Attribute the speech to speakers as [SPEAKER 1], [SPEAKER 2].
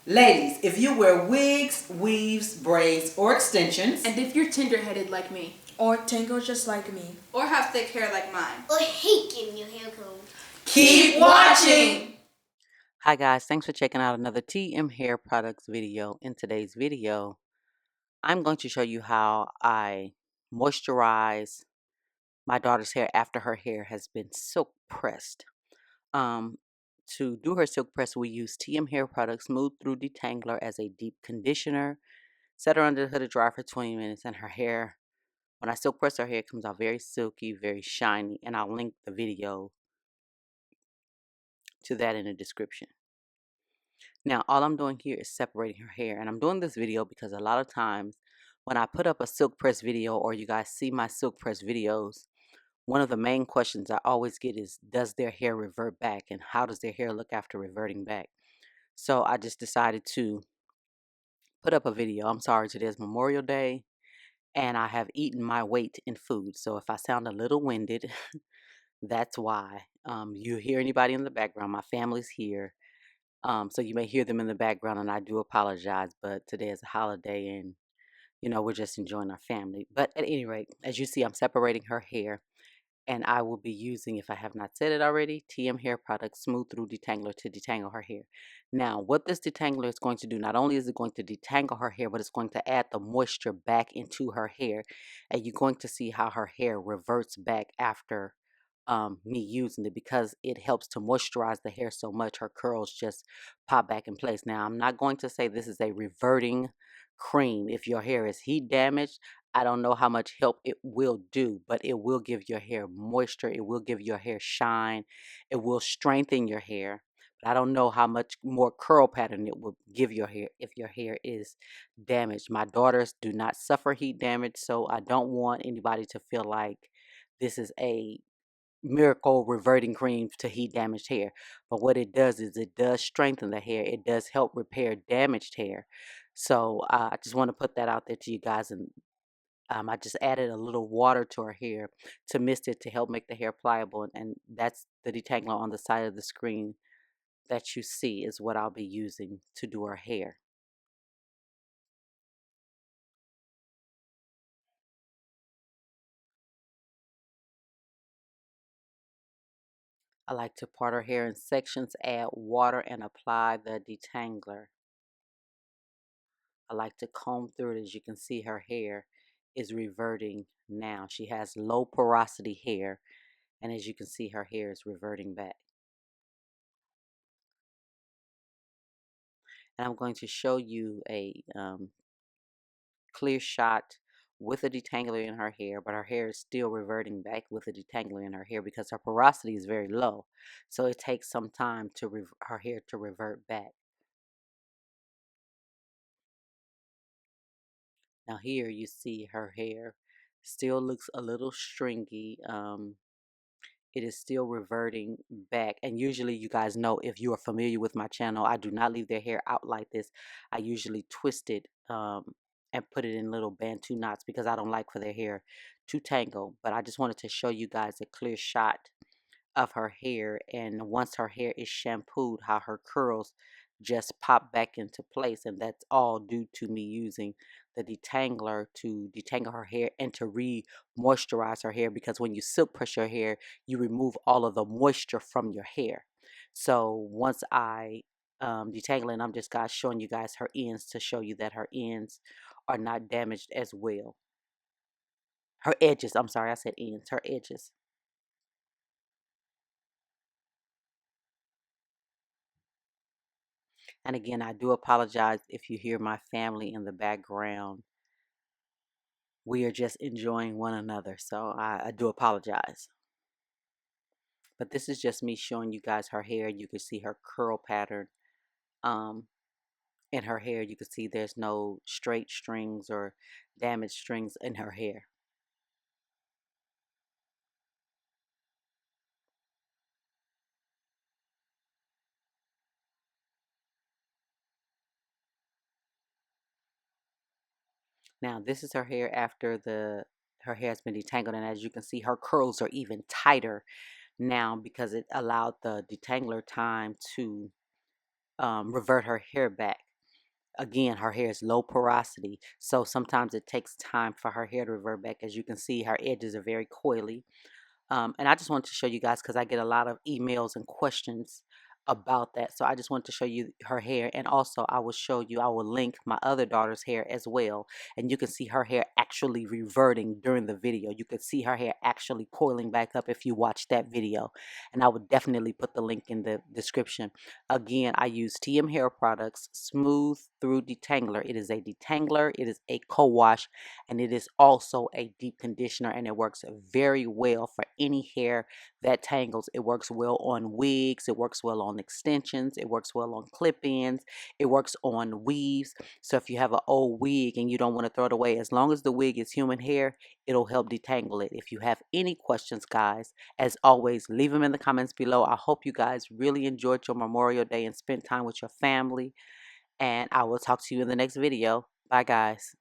[SPEAKER 1] Ladies, if you wear wigs, weaves, braids, or extensions,
[SPEAKER 2] And if you're tender-headed like me,
[SPEAKER 3] or tangled just like me,
[SPEAKER 4] or have thick hair like mine,
[SPEAKER 5] or hate getting your hair combed,
[SPEAKER 1] keep watching!
[SPEAKER 6] Hi guys, thanks for checking out another TM Hair Products video. In today's video, I'm going to show you how I moisturize my daughter's hair after her hair has been silk pressed. To do her silk press, we use TM Hair Products Smooth Through Detangler as a deep conditioner. Set her under the hood to dry for 20 minutes, and her hair, when I silk press her hair, it comes out very silky, very shiny, and I'll link the video to that in the description. Now, all I'm doing here is separating her hair, and I'm doing this video because a lot of times when I put up a silk press video or you guys see my silk press videos, one of the main questions I always get is, does their hair revert back, and how does their hair look after reverting back? So I just decided to put up a video. I'm sorry, today's Memorial Day, and I have eaten my weight in food. So if I sound a little winded, that's why. You hear anybody in the background, my family's here. So you may hear them in the background, and I do apologize, but today is a holiday, and we're just enjoying our family. But at any rate, as you see, I'm separating her hair, and I will be using, if I have not said it already, TM Hair Products Smooth Through Detangler to detangle her hair. Now, what this detangler is going to do, not only is it going to detangle her hair, but it's going to add the moisture back into her hair, and you're going to see how her hair reverts back after me using it, because it helps to moisturize the hair so much her curls just pop back in place. Now, I'm not going to say this is a reverting cream. If your hair is heat damaged, I don't know how much help it will do, but it will give your hair moisture. It will give your hair shine. It will strengthen your hair. But I don't know how much more curl pattern it will give your hair if your hair is damaged. My daughters do not suffer heat damage, so I don't want anybody to feel like this is a miracle reverting cream to heat damaged hair. But what it does is it does strengthen the hair. It does help repair damaged hair. So I just want to put that out there to you guys. And I just added a little water to her hair to mist it to help make the hair pliable. And that's the detangler on the side of the screen that you see is what I'll be using to do her hair. I like to part her hair in sections, add water, and apply the detangler. I like to comb through it. As you can see, her hair is reverting now. She has low porosity hair, and as you can see, her hair is reverting back. And I'm going to show you a clear shot with a detangler in her hair, but her hair is still reverting back with a detangler in her hair because her porosity is very low. So it takes some time to her hair to revert back. Now here you see her hair still looks a little stringy. It is still reverting back. And usually, you guys know, if you are familiar with my channel, I do not leave their hair out like this. I usually twist it and put it in little bantu knots because I don't like for their hair to tangle. But I just wanted to show you guys a clear shot of her hair, and once her hair is shampooed, how her curls just pop back into place. And that's all due to me using the detangler to detangle her hair and to re-moisturize her hair, because when you silk press your hair, you remove all of the moisture from your hair. So once I detangle, and I'm just showing you guys her ends to show you that her ends are not damaged as well. Her edges, I'm sorry, I said ends, her edges. And again, I do apologize if you hear my family in the background. We are just enjoying one another, so I do apologize. But this is just me showing you guys her hair. You can see her curl pattern um, in her hair. You can see there's no straight strings or damaged strings in her hair. Now, this is her hair after her hair has been detangled, and as you can see, her curls are even tighter now because it allowed the detangler time to revert her hair back. Again, her hair is low porosity, so sometimes it takes time for her hair to revert back. As you can see, her edges are very coily. And I just wanted to show you guys because I get a lot of emails and questions about that. So I just wanted to show you her hair, and also I will link my other daughter's hair as well. And you can see her hair actually reverting during the video. You can see her hair actually coiling back up if you watch that video. And I would definitely put the link in the description. Again, I use TM Hair Products Smooth Through Detangler. It is a detangler, it is a co-wash, and it is also a deep conditioner, and it works very well for any hair that tangles. It works well on wigs, it works well on extensions, it works well on clip-ins, it works on weaves. So if you have an old wig and you don't want to throw it away, as long as the wig is human hair, it'll help detangle it. If you have any questions, guys, as always, leave them in the comments below. I hope you guys really enjoyed your Memorial Day and spent time with your family, and I will talk to you in the next video. Bye, guys.